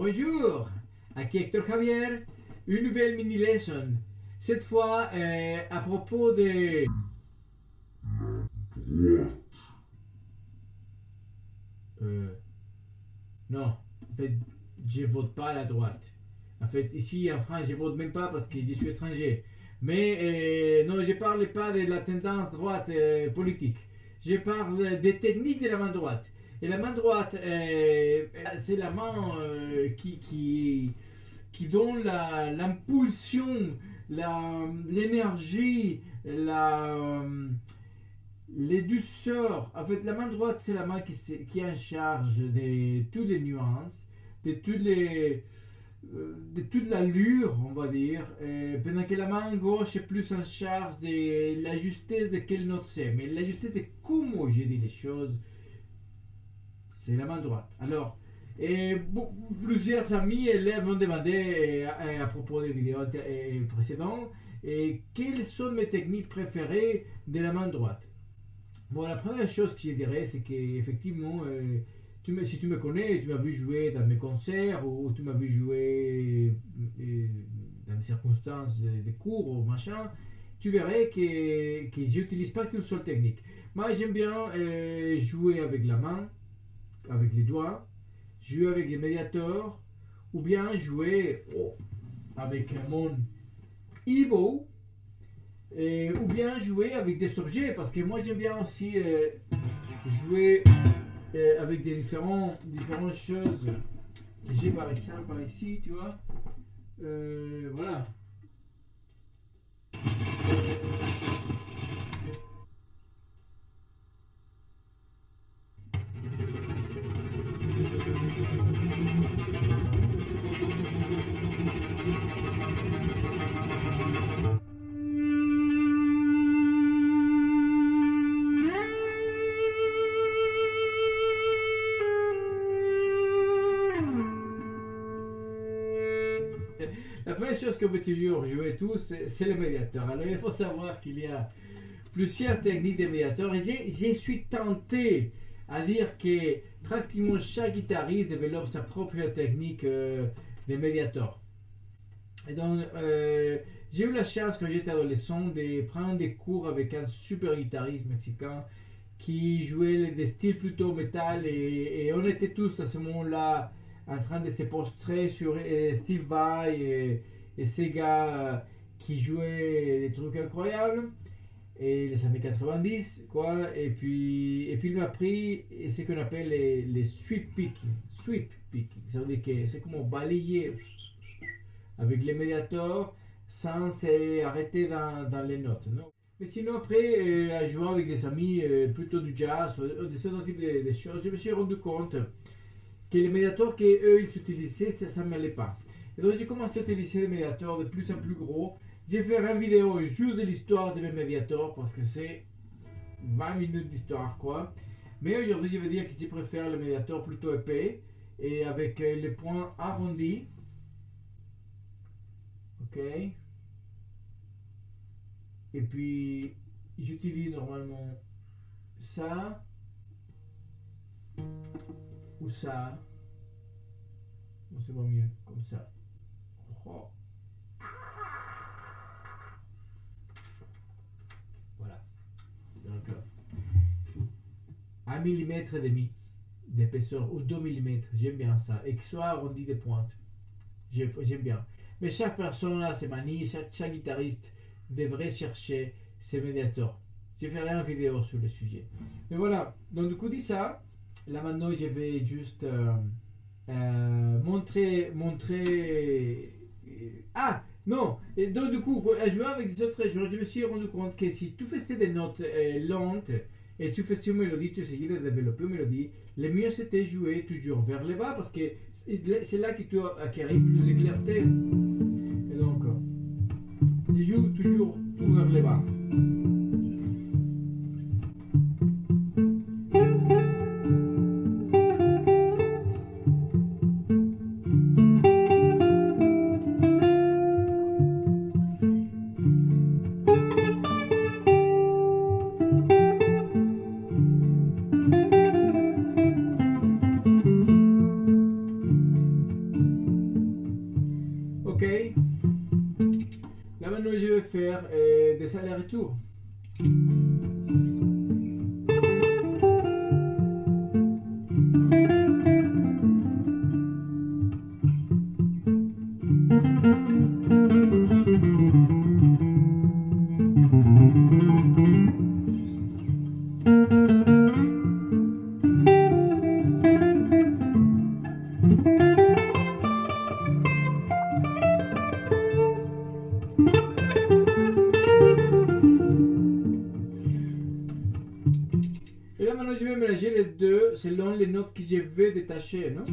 Bonjour, aquí Héctor Javier, une nouvelle mini lesson. Cette fois, à propos de... Non, en fait, je vote pas à la droite. En fait, ici en France, je vote même pas parce que je suis étranger. Mais non, je parle pas de la tendance droite politique. Je parle des techniques de la main droite. Et la main droite, c'est la main qui donne l'impulsion, l'énergie, les douceurs. En fait, la main droite, c'est la main qui est en charge de toutes les nuances, de toutes les de toute l'allure, on va dire, pendant que la main gauche est plus en charge de la justesse de quelle note c'est. Mais la justesse de comment je dis les choses, c'est la main droite. Alors, plusieurs amis élèves m'ont demandé à propos des vidéos précédentes quelles sont mes techniques préférées de la main droite. Bon, la première chose que je dirais, c'est qu'effectivement, si tu me connais, tu m'as vu jouer dans mes concerts ou tu m'as vu jouer dans des circonstances de cours ou machin, tu verrais que j'utilise pas qu'une seule technique. Moi, j'aime bien jouer avec la main, avec les doigts, jouer avec les médiateurs, ou bien jouer avec mon elbow, ou bien jouer avec des objets, parce que moi j'aime bien aussi jouer avec des différentes choses que j'ai par exemple par ici, tu vois. Voilà. La première chose que vous toujours jouer tous, c'est le médiateur. Alors il faut savoir qu'il y a plusieurs techniques de médiateur et je suis tenté à dire que pratiquement chaque guitariste développe sa propre technique de médiateur. Et donc, j'ai eu la chance quand j'étais adolescent de prendre des cours avec un super guitariste mexicain qui jouait des styles plutôt métal et on était tous à ce moment-là en train de se postrer sur Steve Vai et ces gars qui jouaient des trucs incroyables et les années 90 quoi. Et puis il m'a appris ce qu'on appelle les sweep picking. Ça veut dire que c'est comme balayer avec les médiateurs sans s'arrêter dans les notes, non? Mais sinon après à jouer avec des amis plutôt du jazz ou de ce type de choses, je me suis rendu compte que les médiateurs qu'eux ils utilisaient, ça ne m'allait pas. Et donc j'ai commencé à utiliser des médiateurs de plus en plus gros. J'ai fait une vidéo juste de l'histoire de mes médiateurs parce que c'est 20 minutes d'histoire quoi. Mais aujourd'hui je vais dire que je préfère le médiateur plutôt épais et avec les points arrondis. Ok. Et puis j'utilise normalement ça ou ça. Bon, c'est pas mieux comme ça. Oh. Voilà. Donc 1 millimètre et demi d'épaisseur ou 2 millimètres. J'aime bien ça. Et que soit arrondi des pointes. J'aime bien. Mais chaque personne a ses manies, chaque guitariste devrait chercher ses médiateurs. Je ferai une vidéo sur le sujet. Mais voilà, donc du coup dit ça, là maintenant je vais juste montrer... Ah non, et donc du coup, à jouer avec des autres gens, je me suis rendu compte que si tu faisais des notes lentes et tu faisais une mélodie, tu essayais de développer une mélodie, le mieux c'était jouer toujours vers le bas parce que c'est là que tu acquéris plus de clarté. Et donc, je joue toujours tout vers le bas. des allers-retours. Et là maintenant je vais mélanger les deux selon les notes que je vais détacher, non?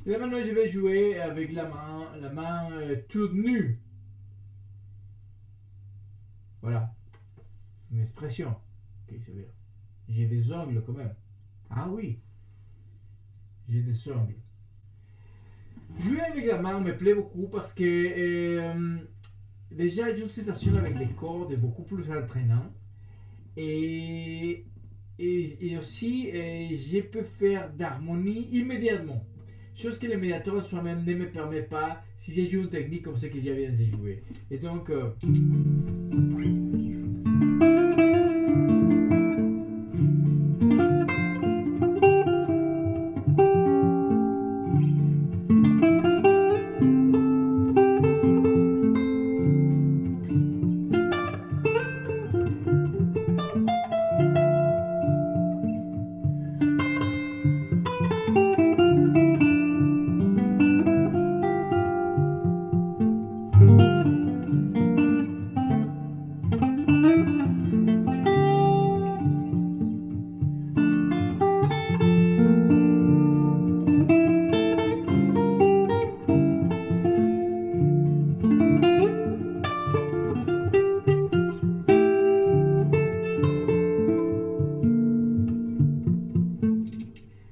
Et là maintenant je vais jouer avec la main toute nue. Voilà, une expression. Ok, c'est bien. J'ai des ongles quand même. Ah oui, j'ai des ongles. Jouer avec la main me plaît beaucoup parce que déjà j'ai une sensation avec les cordes beaucoup plus entraînant. Et aussi, je peux faire d'harmonie immédiatement. Chose que le médiateur en soi-même ne me permet pas si j'ai joué une technique comme celle que je viens de jouer. Et donc,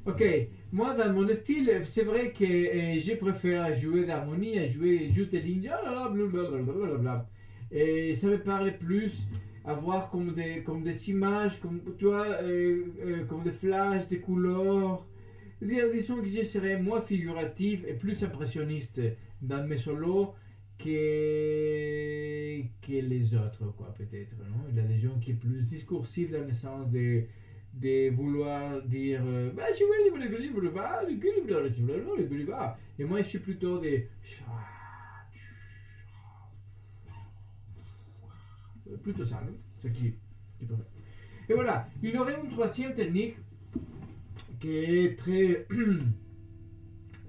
ok, moi dans mon style, c'est vrai que je préfère jouer d'harmonie à jouer juste des lignes, blablabla. Et ça me parle plus avoir comme des images, comme, tu vois, comme des flashs, des couleurs. Disons que je serais moins figuratif et plus impressionniste dans mes solos que les autres, quoi, peut-être. Non? Il y a des gens qui sont plus discursifs dans le sens de vouloir dire et moi je suis plutôt des plutôt ça, non? C'est qui peut faire. Et voilà, il y aurait une troisième technique qui est très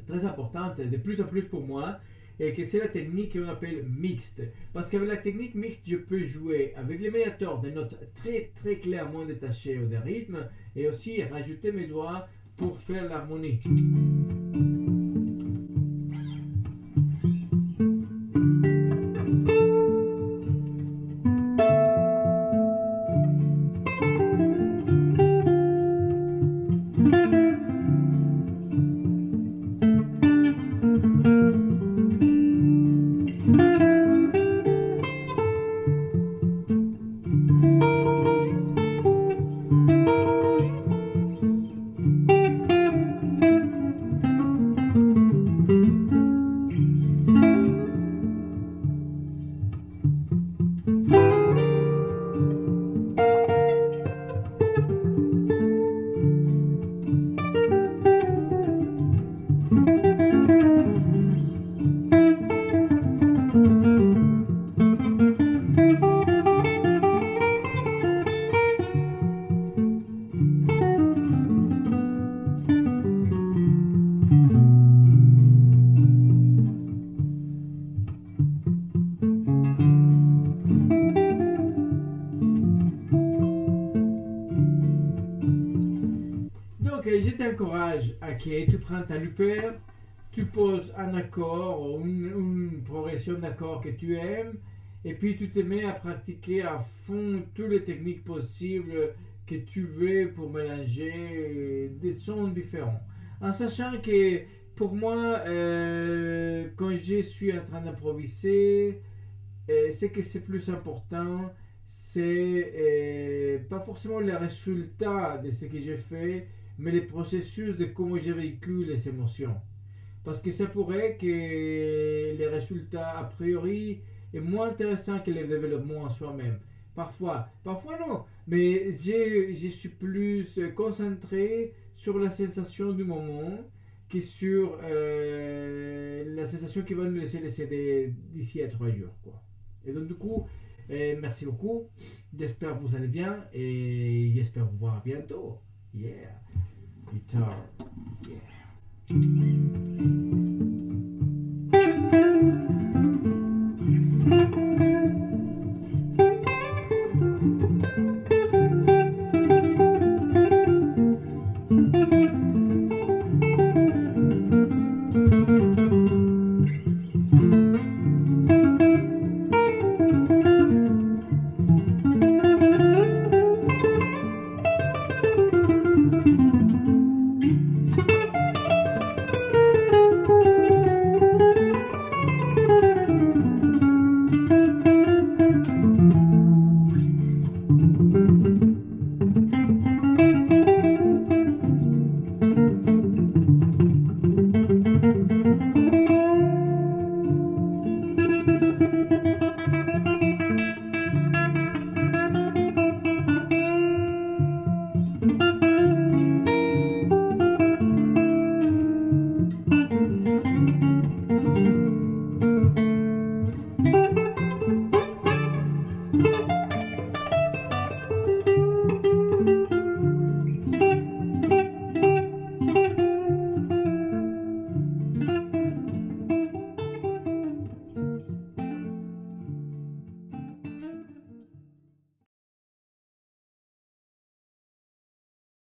très importante, de plus en plus pour moi, et que c'est la technique qu'on appelle mixte. Parce qu'avec la technique mixte, je peux jouer avec les médiateurs des notes très très clairement détachées des rythmes, et aussi rajouter mes doigts pour faire l'harmonie. je t'encourage à que tu prennes ta Luper, tu poses un accord ou une progression d'accords que tu aimes, et puis tu te mets à pratiquer à fond toutes les techniques possibles que tu veux pour mélanger des sons différents. En sachant que pour moi, quand je suis en train d'improviser, c'est que c'est plus important, c'est pas forcément le résultat de ce que j'ai fait, mais le processus de comment j'ai vécu les émotions. Parce que ça pourrait que les résultats a priori est moins intéressant que le développement en soi-même. Parfois non, mais je suis plus concentré sur la sensation du moment que sur la sensation qui va nous laisser les CD d'ici à 3 jours, quoi. Et donc du coup, merci beaucoup. J'espère que vous allez bien et j'espère vous voir bientôt. Yeah. Guitar. Yeah.